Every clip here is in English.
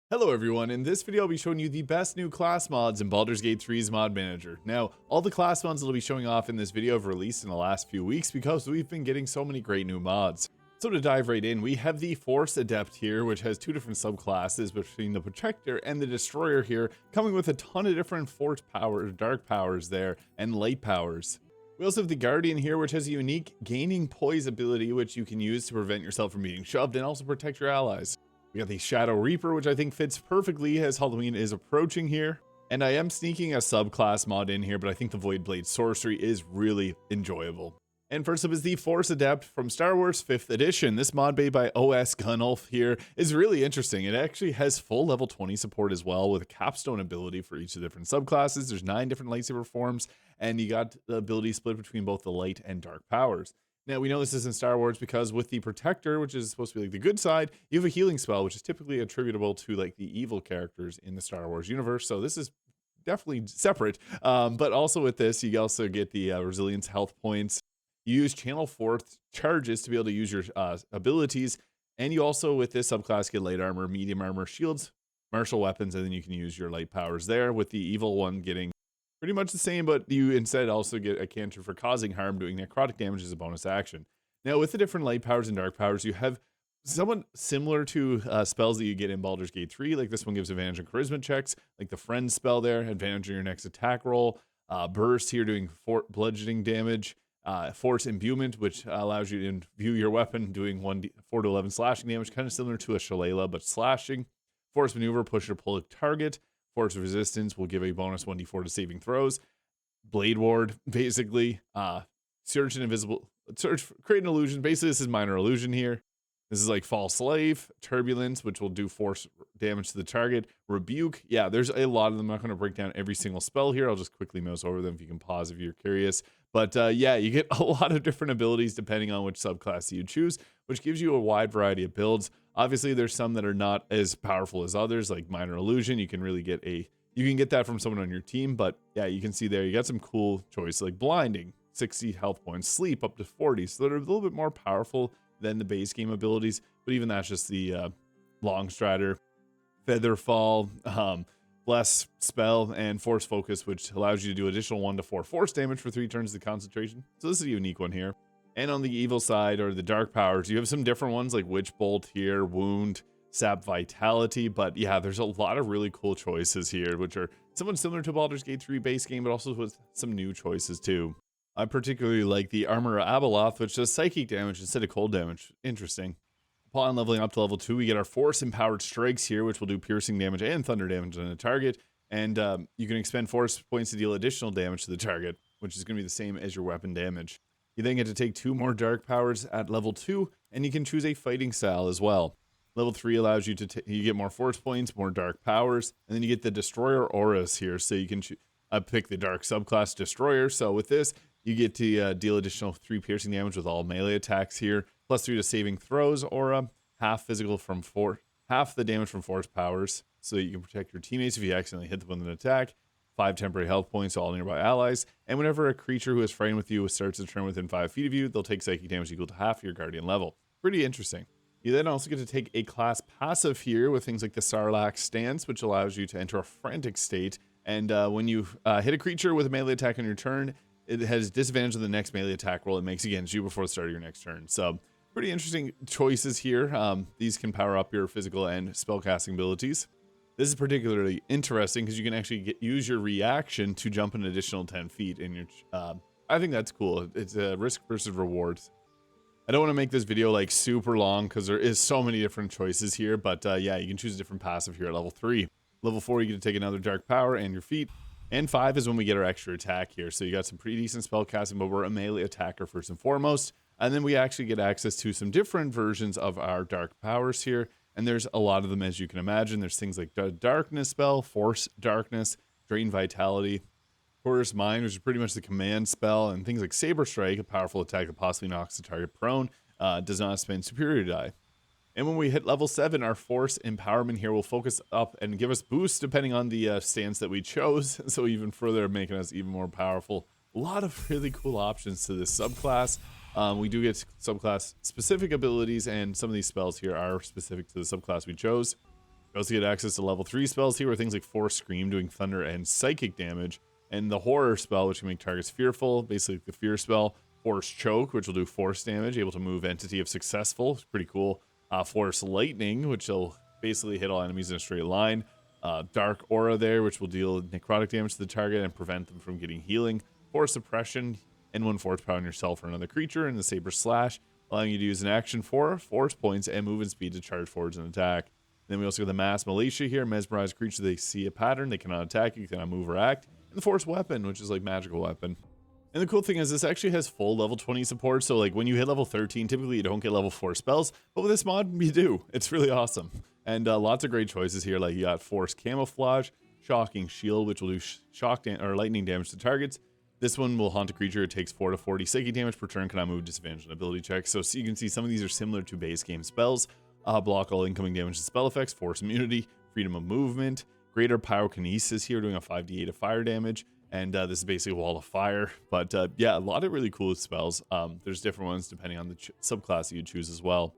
Hello everyone, in this video I'll be showing you the best new class mods in Baldur's Gate 3's mod manager. Now, all the class mods that I'll be showing off in this video have released in the last few weeks because we've been getting so many great new mods. So to dive right in, we have the Force Adept here, which has two different subclasses between the Protector and the Destroyer here, coming with a ton of different force power, dark powers there, and light powers. We also have the Guardian here, which has a unique gaining poise ability, which you can use to prevent yourself from being shoved and also protect your allies. We got the Shadow Reaper, which I think fits perfectly as Halloween is approaching here. And I am sneaking a subclass mod in here, but I think the Void Blade Sorcery is really enjoyable. And first up is the Force Adept from Star Wars 5th Edition. This mod made by OS Gunulf here is really interesting. It actually has full level 20 support as well, with a capstone ability for each of the different subclasses. There's 9 different lightsaber forms, and you got the ability split between both the light and dark powers. Now, we know this isn't Star Wars because with the Protector, which is supposed to be like the good side, you have a healing spell, which is typically attributable to like the evil characters in the Star Wars universe. So this is definitely separate. But also with this, you also get the resilience health points. You use channel 4 charges to be able to use your abilities. And you also, with this subclass, get light armor, medium armor, shields, martial weapons, and then you can use your light powers there, with the evil one getting pretty much the same, but you instead also get a cantrip for causing harm, doing necrotic damage as a bonus action. Now, with the different light powers and dark powers, you have somewhat similar to spells that you get in Baldur's Gate 3. Like this one gives advantage on charisma checks, like the Friend spell there, advantage on your next attack roll. Burst here doing bludgeoning damage. Force imbuement, which allows you to imbue your weapon, doing 4 to 11 slashing damage, kind of similar to a Shillelagh, but slashing. Force maneuver, push or pull a target. Force resistance will give a bonus 1d4 to saving throws. Blade ward, basically. Search an invisible, create an illusion. Basically, this is minor illusion here. This is like false slave, turbulence, which will do force damage to the target. Rebuke, yeah, there's a lot of them. I'm not going to break down every single spell here. I'll just quickly mouse over them if you can pause if you're curious. But yeah, you get a lot of different abilities depending on which subclass you choose, which gives you a wide variety of builds. Obviously, there's some that are not as powerful as others, like minor illusion. You can really get that from someone on your team. But yeah, you can see there, you got some cool choices like blinding, 60 health points, sleep up to 40. So they're a little bit more powerful than the base game abilities. But even that's just the long strider, featherfall, bless spell, and force focus, which allows you to do additional 1 to 4 force damage for 3 turns of concentration. So this is a unique one here. And on the evil side, or the dark powers, you have some different ones like Witch Bolt here, Wound, Sap Vitality. But yeah, there's a lot of really cool choices here, which are somewhat similar to Baldur's Gate 3 base game, but also with some new choices too. I particularly like the Armor of Abeloth, which does psychic damage instead of cold damage. Interesting. Upon leveling up to level 2, we get our Force Empowered Strikes here, which will do piercing damage and thunder damage on a target. And you can expend Force points to deal additional damage to the target, which is going to be the same as your weapon damage. You then get to take 2 more dark powers at level 2, and you can choose a fighting style as well. Level 3 allows you to you get more force points, more dark powers, and then you get the Destroyer auras here, so you can pick the dark subclass Destroyer. So with this, you get to deal additional 3 piercing damage with all melee attacks here, plus 3 to saving throws, or half the damage from force powers, so that you can protect your teammates if you accidentally hit them with an attack. 5 temporary health points to all nearby allies, and whenever a creature who is frightened with you starts to turn within 5 feet of you, they'll take psychic damage equal to half your guardian level. Pretty interesting. You then also get to take a class passive here with things like the Sarlacc stance, which allows you to enter a frantic state, and when you hit a creature with a melee attack on your turn, it has disadvantage of the next melee attack roll it makes against you before the start of your next turn. So pretty interesting choices here. These can power up your physical and spellcasting abilities. This is particularly interesting because you can actually use your reaction to jump an additional 10 feet in your... I think that's cool. It's a risk versus rewards. I don't want to make this video like super long because there is so many different choices here, but yeah, you can choose a different passive here at level 3. Level 4, you get to take another dark power and your feet. And 5 is when we get our extra attack here. So you got some pretty decent spellcasting, but we're a melee attacker first and foremost. And then we actually get access to some different versions of our dark powers here. And there's a lot of them, as you can imagine. There's things like the Darkness spell, Force Darkness, Drain Vitality, Chorus Mind, which is pretty much the command spell, and things like Saber Strike, a powerful attack that possibly knocks the target prone, does not spend Superior Die. And when we hit level 7, our Force Empowerment here will focus up and give us boosts depending on the stance that we chose, so even further making us even more powerful. A lot of really cool options to this subclass. We do get subclass specific abilities, and some of these spells here are specific to the subclass we chose. We also get access to level 3 spells here with things like Force Scream doing thunder and psychic damage, and the Horror spell, which can make targets fearful, basically the fear spell. Force Choke, which will do force damage, able to move entity if successful. It's pretty cool. Force Lightning, which will basically hit all enemies in a straight line. Dark Aura there, which will deal necrotic damage to the target and prevent them from getting healing. Force Suppression, and 1 force power on yourself or another creature, and the Saber Slash, allowing you to use an action for force points and movement speed to charge forwards and attack. Then we also get the Mass Militia here. Mesmerize creatures, they see a pattern, they cannot attack you, cannot move or act. And the Force Weapon, which is like magical weapon. And the cool thing is this actually has full level 20 support, so like when you hit level 13, typically you don't get level 4 spells, but with this mod, you do. It's really awesome. And lots of great choices here, like you got Force Camouflage, Shocking Shield, which will do or lightning damage to targets. This one will haunt a creature. It takes 4 to 40 psychic damage per turn, cannot move, disadvantage on ability checks. So you can see some of these are similar to base game spells. Block all incoming damage to spell effects, Force Immunity, Freedom of Movement, Greater Pyrokinesis here, doing a 5d8 of fire damage. And this is basically a wall of fire. But yeah, a lot of really cool spells. There's different ones depending on the subclass that you choose as well.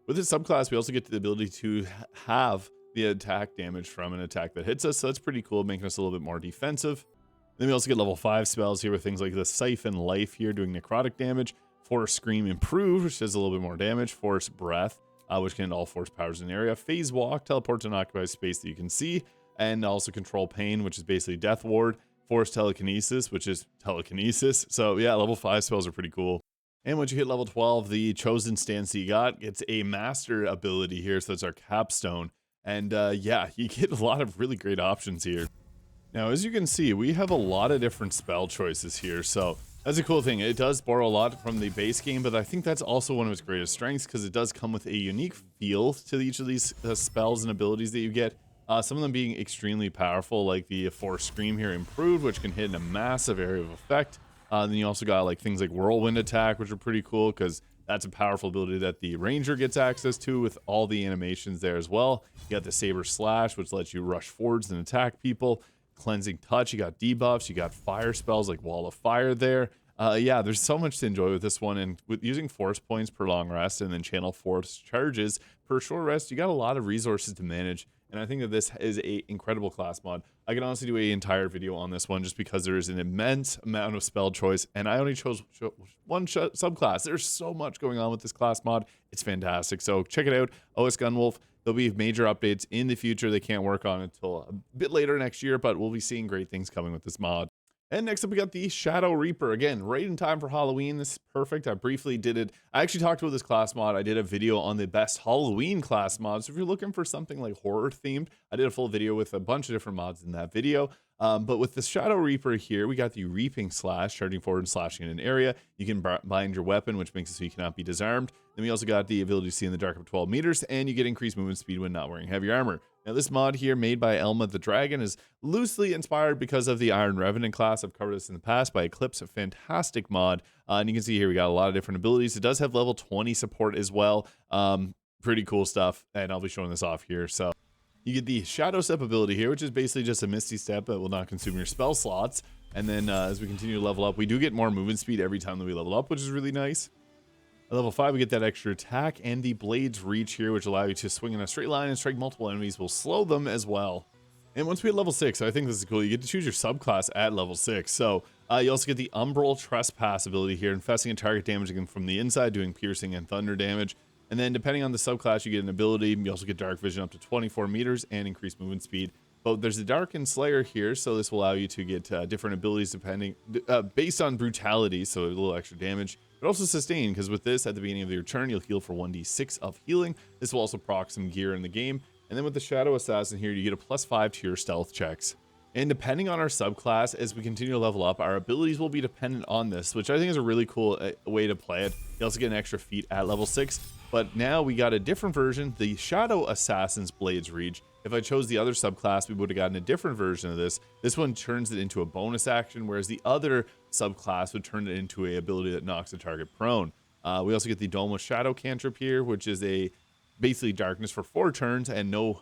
With this subclass, we also get the ability to have the attack damage from an attack that hits us. So that's pretty cool, making us a little bit more defensive. Then we also get level 5 spells here with things like the Siphon Life here, doing necrotic damage. Force Scream Improved, which does a little bit more damage. Force Breath, which can end all force powers in an area. Phase Walk, teleport to an occupied space that you can see. And also Control Pain, which is basically Death Ward. Force Telekinesis, which is telekinesis. So yeah, level 5 spells are pretty cool. And once you hit level 12, the chosen stance that you got gets a master ability here. So it's our capstone. And yeah, you get a lot of really great options here. Now, as you can see, we have a lot of different spell choices here. So that's a cool thing. It does borrow a lot from the base game, but I think that's also one of its greatest strengths because it does come with a unique feel to each of these spells and abilities that you get. Some of them being extremely powerful, like the Force Scream here improved, which can hit in a massive area of effect. Then you also got like things like Whirlwind Attack, which are pretty cool because that's a powerful ability that the Ranger gets access to with all the animations there as well. You got the Saber Slash, which lets you rush forwards and attack people. Cleansing Touch, you got debuffs, you got fire spells like Wall of Fire there. Yeah, there's so much to enjoy with this one, and with using force points per long rest and then channel force charges per short rest, you got a lot of resources to manage. And I think that this is a incredible class mod. I can honestly do an entire video on this one just because there is an immense amount of spell choice, and I only chose one subclass. There's so much going on with this class mod. It's fantastic. So check it out, OS Gunwolf. There'll be major updates in the future. They can't work on it until a bit later next year, but we'll be seeing great things coming with this mod. And next up, we got the Shadow Reaper. Again, right in time for Halloween. This is perfect. I briefly did it. I actually talked about this class mod. I did a video on the best Halloween class mods. So if you're looking for something like horror themed, I did a full video with a bunch of different mods in that video. But with the Shadow Reaper here, we got the Reaping Slash, charging forward and slashing in an area. You can bind your weapon, which makes it so you cannot be disarmed. Then we also got the ability to see in the dark of 12 meters, and you get increased movement speed when not wearing heavy armor. Now, this mod here, made by Elma the Dragon, is loosely inspired because of the Iron Revenant class. I've covered this in the past by Eclipse, a fantastic mod. And you can see here we got a lot of different abilities. It does have level 20 support as well. Pretty cool stuff, and I'll be showing this off here. So you get the Shadow Step ability here, which is basically just a Misty Step that will not consume your spell slots. And then as we continue to level up, we do get more movement speed every time that we level up, which is really nice. At level 5, we get that extra attack and the Blade's Reach here, which allow you to swing in a straight line and strike multiple enemies. Will slow them as well. And once we hit level 6, I think this is cool. You get to choose your subclass at level 6. So you also get the Umbral Trespass ability here, infesting a target, damaging them from the inside, doing piercing and thunder damage. And then depending on the subclass, you get an ability. You also get Dark Vision up to 24 meters and increased movement speed. But there's the Darkened Slayer here, so this will allow you to get different abilities depending based on brutality, so a little extra damage. But also sustain, because with this, at the beginning of your turn, you'll heal for 1d6 of healing. This will also proc some gear in the game. And then with the Shadow Assassin here, you get a +5 to your stealth checks. And depending on our subclass, as we continue to level up, our abilities will be dependent on this, which I think is a really cool way to play it. You also get an extra feat at level 6. But now we got a different version, the Shadow Assassin's Blade's Reach. If I chose the other subclass, we would have gotten a different version of this. This one turns it into a bonus action, whereas the other subclass would turn it into a ability that knocks the target prone. We also get the Dome of Shadow cantrip here, which is basically darkness for 4 turns and no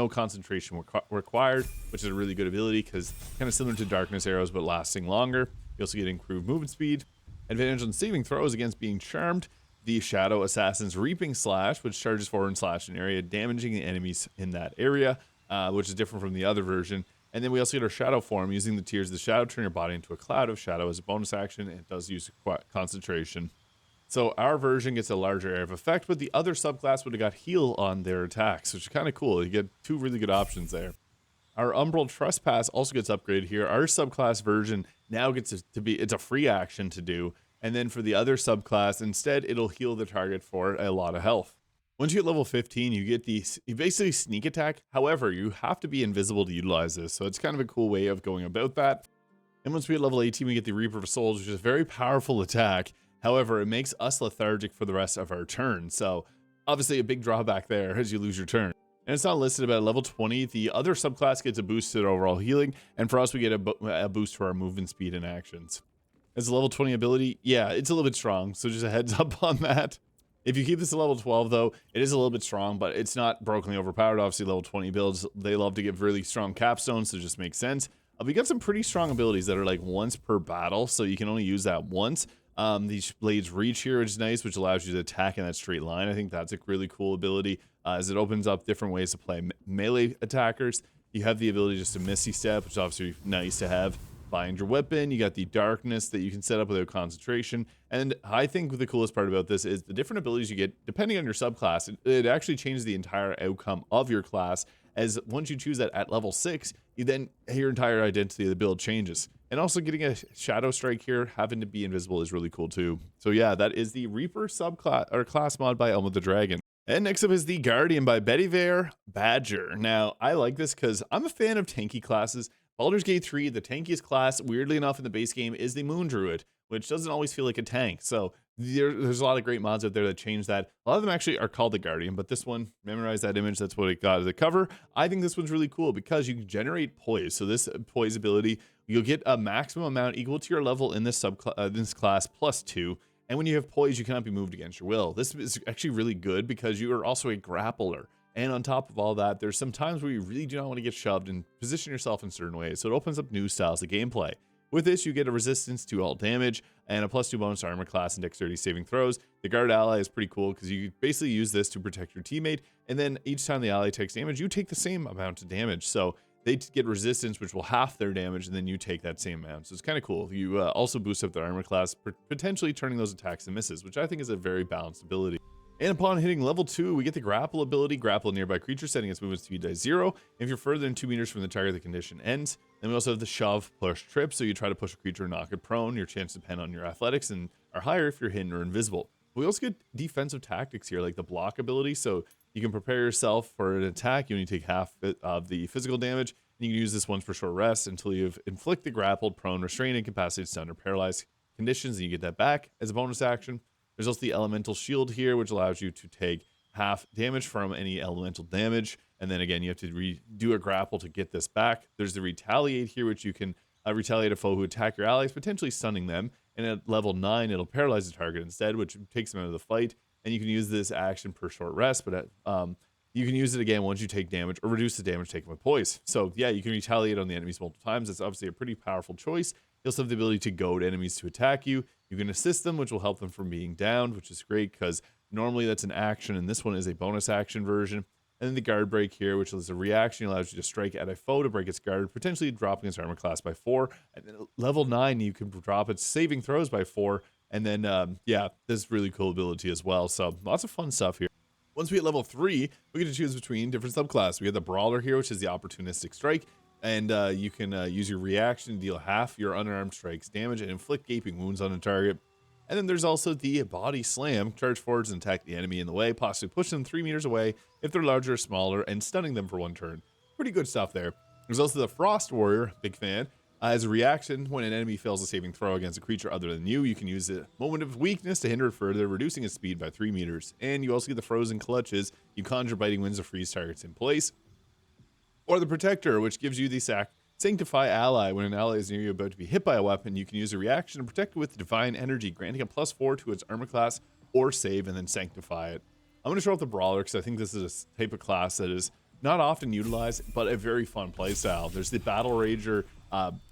concentration required, which is a really good ability because kind of similar to darkness arrows but lasting longer. You also get improved movement speed, advantage on saving throws against being charmed, the Shadow Assassin's Reaping Slash, which charges forward and slash an area, damaging the enemies in that area, which is different from the other version. And then we also get our Shadow form. Using the Tears of the Shadow, turn your body into a cloud of shadow as a bonus action. It does use concentration. So our version gets a larger area of effect, but the other subclass would have got heal on their attacks, which is kind of cool. You get two really good options there. Our Umbral Trespass also gets upgraded here. Our subclass version now gets to be, it's a free action to do. And then for the other subclass, instead, it'll heal the target for a lot of health. Once you get level 15, you get you basically sneak attack. However, you have to be invisible to utilize this. So it's kind of a cool way of going about that. And once we hit level 18, we get the Reaper of Souls, which is a very powerful attack. However, it makes us lethargic for the rest of our turn. So obviously a big drawback there as you lose your turn. And it's not listed, but at level 20, the other subclass gets a boost to their overall healing. And for us, we get a boost to our movement speed and actions. As a level 20 ability, yeah, it's a little bit strong. So just a heads up on that. If you keep this at level 12, though, it is a little bit strong, but it's not brokenly overpowered. Obviously, level 20 builds, they love to give really strong capstones, so it just makes sense. We got some pretty strong abilities that are like once per battle, so you can only use that once. These blades reach here, which is nice, which allows you to attack in that straight line. I think that's a really cool ability, as it opens up different ways to play melee attackers. You have the ability just to Misty Step, which is obviously nice to have. Find your weapon. You got the darkness that you can set up without concentration. And I think the coolest part about this is the different abilities you get, depending on your subclass, it actually changes the entire outcome of your class, as once you choose that at level 6, you then, your entire identity of the build changes. And also getting a Shadow Strike here, having to be invisible, is really cool too. So yeah, that is the Reaper subclass, or class mod by Elmo the Dragon. And next up is the Guardian by Bedivere Badger. Now, I like this because I'm a fan of tanky classes. Baldur's Gate 3, the tankiest class, weirdly enough, in the base game is the Moon Druid, which doesn't always feel like a tank. So there's a lot of great mods out there that change that. A lot of them actually are called the Guardian, but this one, memorize that image, that's what it got as a cover. I think this one's really cool because you can generate poise. So this poise ability, you'll get a maximum amount equal to your level in this this class +2. And when you have poise, you cannot be moved against your will. This is actually really good because you are also a grappler. And on top of all that, there's some times where you really do not want to get shoved and position yourself in certain ways. So it opens up new styles of gameplay. With this, you get a resistance to all damage and a +2 bonus to armor class and dexterity saving throws. The guard ally is pretty cool because you basically use this to protect your teammate. And then each time the ally takes damage, you take the same amount of damage. So they get resistance, which will half their damage, and then you take that same amount. So it's kind of cool. You also boost up their armor class, potentially turning those attacks to misses, which I think is a very balanced ability. And upon hitting level 2, we get the grapple ability, grapple a nearby creature, setting its movement speed to 0. If you're further than 2 meters from the target, the condition ends. Then we also have the shove, push, trip, so you try to push a creature and knock it prone. Your chances depend on your athletics and are higher if you're hidden or invisible. We also get defensive tactics here, like the block ability, so you can prepare yourself for an attack. You only take half of the physical damage, and you can use this once for short rest until you've inflicted grappled, prone, restrained, incapacitated, stunned, or paralyzed conditions, and you get that back as a bonus action. There's also the elemental shield here, which allows you to take half damage from any elemental damage. And then again, you have to do a grapple to get this back. There's the retaliate here, which you can retaliate a foe who attack your allies, potentially stunning them. And at level 9, it'll paralyze the target instead, which takes them out of the fight. And you can use this action per short rest, but you can use it again once you take damage or reduce the damage taken with poise. So yeah, you can retaliate on the enemies multiple times. That's obviously a pretty powerful choice. You also have the ability to goad enemies to attack you. You can assist them, which will help them from being downed, which is great because normally that's an action, and this one is a bonus action version. And then the guard break here, which is a reaction, allows you to strike at a foe to break its guard, potentially dropping its armor class by 4. And then level 9, you can drop its saving throws by 4. And then, yeah, this is really cool ability as well. So lots of fun stuff here. Once we hit level 3, we get to choose between different subclasses. We have the Brawler here, which is the opportunistic strike. And you can use your reaction to deal half your unarmed strikes damage and inflict gaping wounds on a target. And then there's also the Body Slam, charge forwards and attack the enemy in the way, possibly push them 3 meters away if they're larger or smaller, and stunning them for 1 turn. Pretty good stuff there. There's also the Frost Warrior, big fan. As a reaction, when an enemy fails a saving throw against a creature other than you can use a moment of weakness to hinder it further, reducing its speed by 3 meters. And you also get the Frozen Clutches. You conjure biting winds to freeze targets in place. Or the Protector, which gives you the Sanctify Ally. When an ally is near you about to be hit by a weapon, you can use a reaction to protect it with Divine Energy, granting a +4 to its armor class or save, and then sanctify it. I'm going to show off the Brawler because I think this is a type of class that is not often utilized, but a very fun playstyle. There's the Battle Rager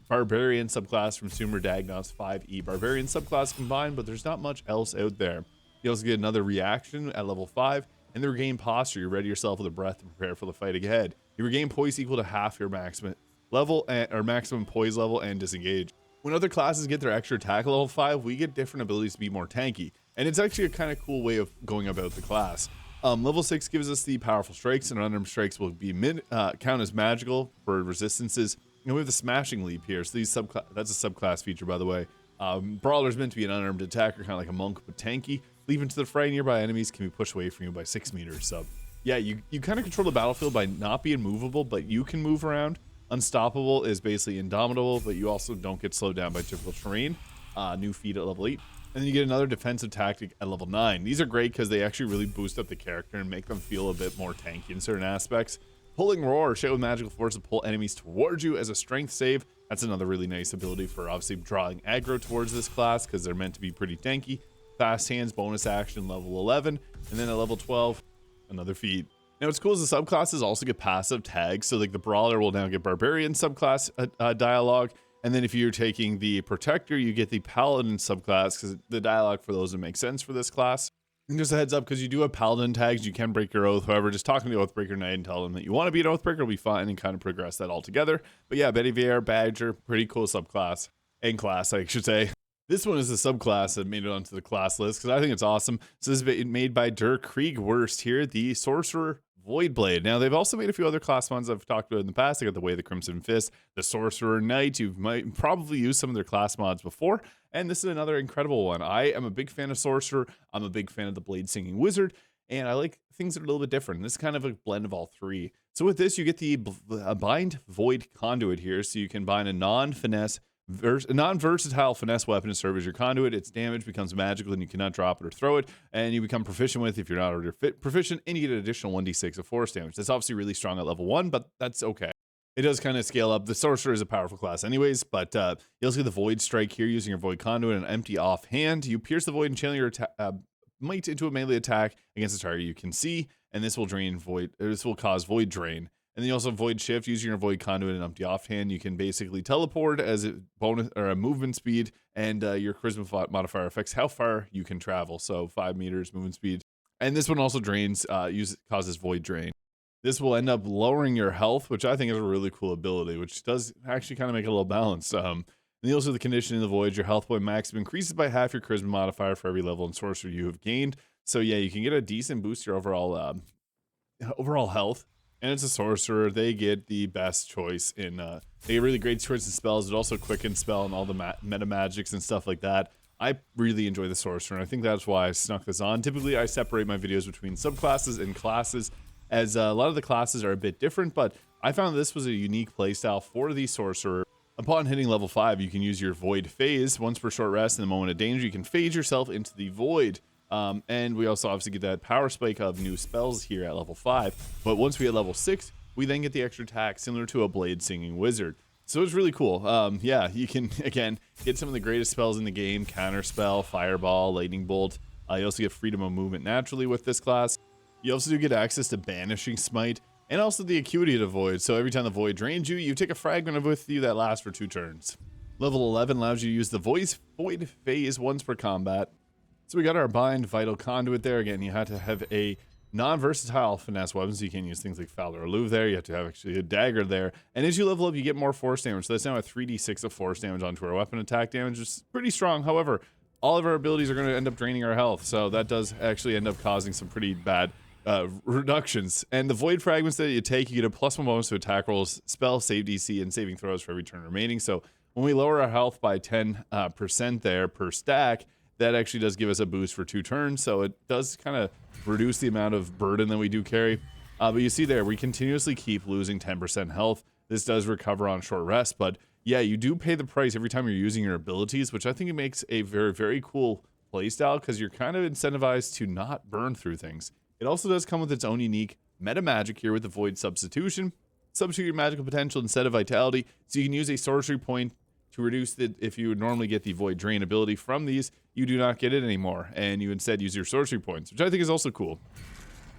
Barbarian subclass from Sumer Dagnauts 5e Barbarian subclass combined, but there's not much else out there. You also get another reaction at level 5, and the regain posture. You ready yourself with a breath to prepare for the fight ahead. You regain poise equal to half your maximum level or maximum poise level and disengage. When other classes get their extra attack at level 5, we get different abilities to be more tanky, and it's actually a kind of cool way of going about the class. Level 6 gives us the powerful strikes, and unarmed strikes will be count as magical for resistances. And we have the smashing leap here, so that's a subclass feature, by the way. Brawler is meant to be an unarmed attacker, kind of like a monk, but tanky. Leap into the fray, nearby enemies can be pushed away from you by 6 meters. So yeah, you kind of control the battlefield by not being movable, but you can move around. Unstoppable is basically indomitable, but you also don't get slowed down by difficult terrain. New feat at level 8. And then you get another defensive tactic at level 9. These are great because they actually really boost up the character and make them feel a bit more tanky in certain aspects. Pulling Roar, shout with magical force to pull enemies towards you as a strength save. That's another really nice ability for obviously drawing aggro towards this class because they're meant to be pretty tanky. Fast Hands, bonus action, level 11. And then at level 12, another feat. Now what's cool is the subclasses also get passive tags. So like the Brawler will now get Barbarian subclass dialogue. And then if you're taking the Protector, you get the Paladin subclass because the dialogue for those would make sense for this class. And just a heads up, because you do have Paladin tags, you can break your oath. However, just talking to the Oathbreaker Knight and tell them that you want to be an Oathbreaker will be fine and kind of progress that all together. But yeah, Betty Vier, Badger, pretty cool subclass. And class, I should say. This one is a subclass that made it onto the class list because I think it's awesome. So this is made by Der Kriegwurst here, the Sorcerer Voidblade. Now, they've also made a few other class ones I've talked about in the past. They got the Way of the Crimson Fist, the Sorcerer Knight. You might probably use some of their class mods before. And this is another incredible one. I am a big fan of Sorcerer. I'm a big fan of the Blade Singing Wizard. And I like things that are a little bit different. This is kind of a blend of all three. So with this, you get the Bind Void Conduit here. So you can bind a non-versatile finesse weapon to serve as your conduit. Its damage becomes magical and you cannot drop it or throw it, and you become proficient with if you're not already proficient, and you get an additional 1d6 of force damage. That's obviously really strong at level 1, but that's okay. It does kind of scale up. The Sorcerer is a powerful class anyways, but you also get the Void Strike here using your Void Conduit and an empty offhand. You pierce the Void and channel your might into a melee attack against a target you can see, and this will cause Void Drain. And then you also have Void Shift using your Void Conduit and empty offhand. You can basically teleport as a bonus or a movement speed, and your charisma modifier affects how far you can travel. So 5 meters movement speed. And this one also causes Void Drain. This will end up lowering your health, which I think is a really cool ability, which does actually kind of make it a little balanced. And you also have the Condition in the Void. Your health point maximum increases by half your charisma modifier for every level in Sorcerer you have gained. So yeah, you can get a decent boost to your overall health. And it's a Sorcerer. They get the best choice in, they get really great choice in spells. It also quicken spell and all the meta magics and stuff like that. I really enjoy the Sorcerer, and I think that's why I snuck this on. Typically, I separate my videos between subclasses and classes, as a lot of the classes are a bit different, but I found this was a unique playstyle for the Sorcerer. Upon hitting level 5, you can use your Void Phase. Once per short rest in the moment of danger, you can phase yourself into the Void. And we also obviously get that power spike of new spells here at level 5. But once we hit level 6, we then get the extra attack similar to a Blade Singing Wizard. So it's really cool. Yeah, you can, again, get some of the greatest spells in the game. Counter Spell, Fireball, Lightning Bolt. You also get freedom of movement naturally with this class. You also do get access to Banishing Smite and also the Acuity of the Void. So every time the Void drains you, you take a fragment of with you that lasts for 2 turns. Level 11 allows you to use the Void Phase once per combat. So we got our Bind Vital Conduit there. Again, you have to have a non-versatile finesse weapon, so you can use things like Fowler or Louvre there. You have to have actually a dagger there. And as you level up, you get more force damage. So that's now a 3d6 of force damage onto our weapon attack damage, which is pretty strong. However, all of our abilities are going to end up draining our health. So that does actually end up causing some pretty bad reductions. And the Void Fragments that you take, you get a +1 bonus to attack rolls, spell, save DC, and saving throws for every turn remaining. So when we lower our health by 10% there per stack, that actually does give us a boost for 2 turns, so it does kind of reduce the amount of burden that we do carry. But you see there, we continuously keep losing 10% health. This does recover on short rest, but yeah, you do pay the price every time you're using your abilities, which I think it makes a very, very cool playstyle because you're kind of incentivized to not burn through things. It also does come with its own unique meta magic here with the Void Substitution. Substitute your magical potential instead of vitality, so you can use a sorcery point to reduce if you would normally get the Void Drain ability from these, you do not get it anymore, and you instead use your sorcery points, which I think is also cool.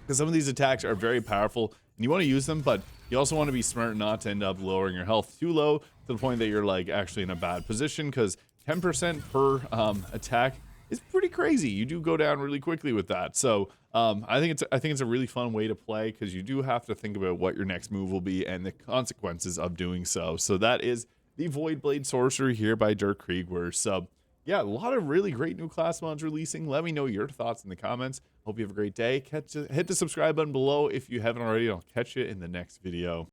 Because some of these attacks are very powerful, and you want to use them, but you also want to be smart not to end up lowering your health too low to the point that you're like actually in a bad position, because 10% per attack is pretty crazy. You do go down really quickly with that. So I think it's a really fun way to play, because you do have to think about what your next move will be and the consequences of doing so. So that is the Voidblade Sorcerer here by Dirk Kriegwer. So yeah, a lot of really great new class mods releasing. Let me know your thoughts in the comments. Hope you have a great day. Hit the subscribe button below if you haven't already. I'll catch you in the next video.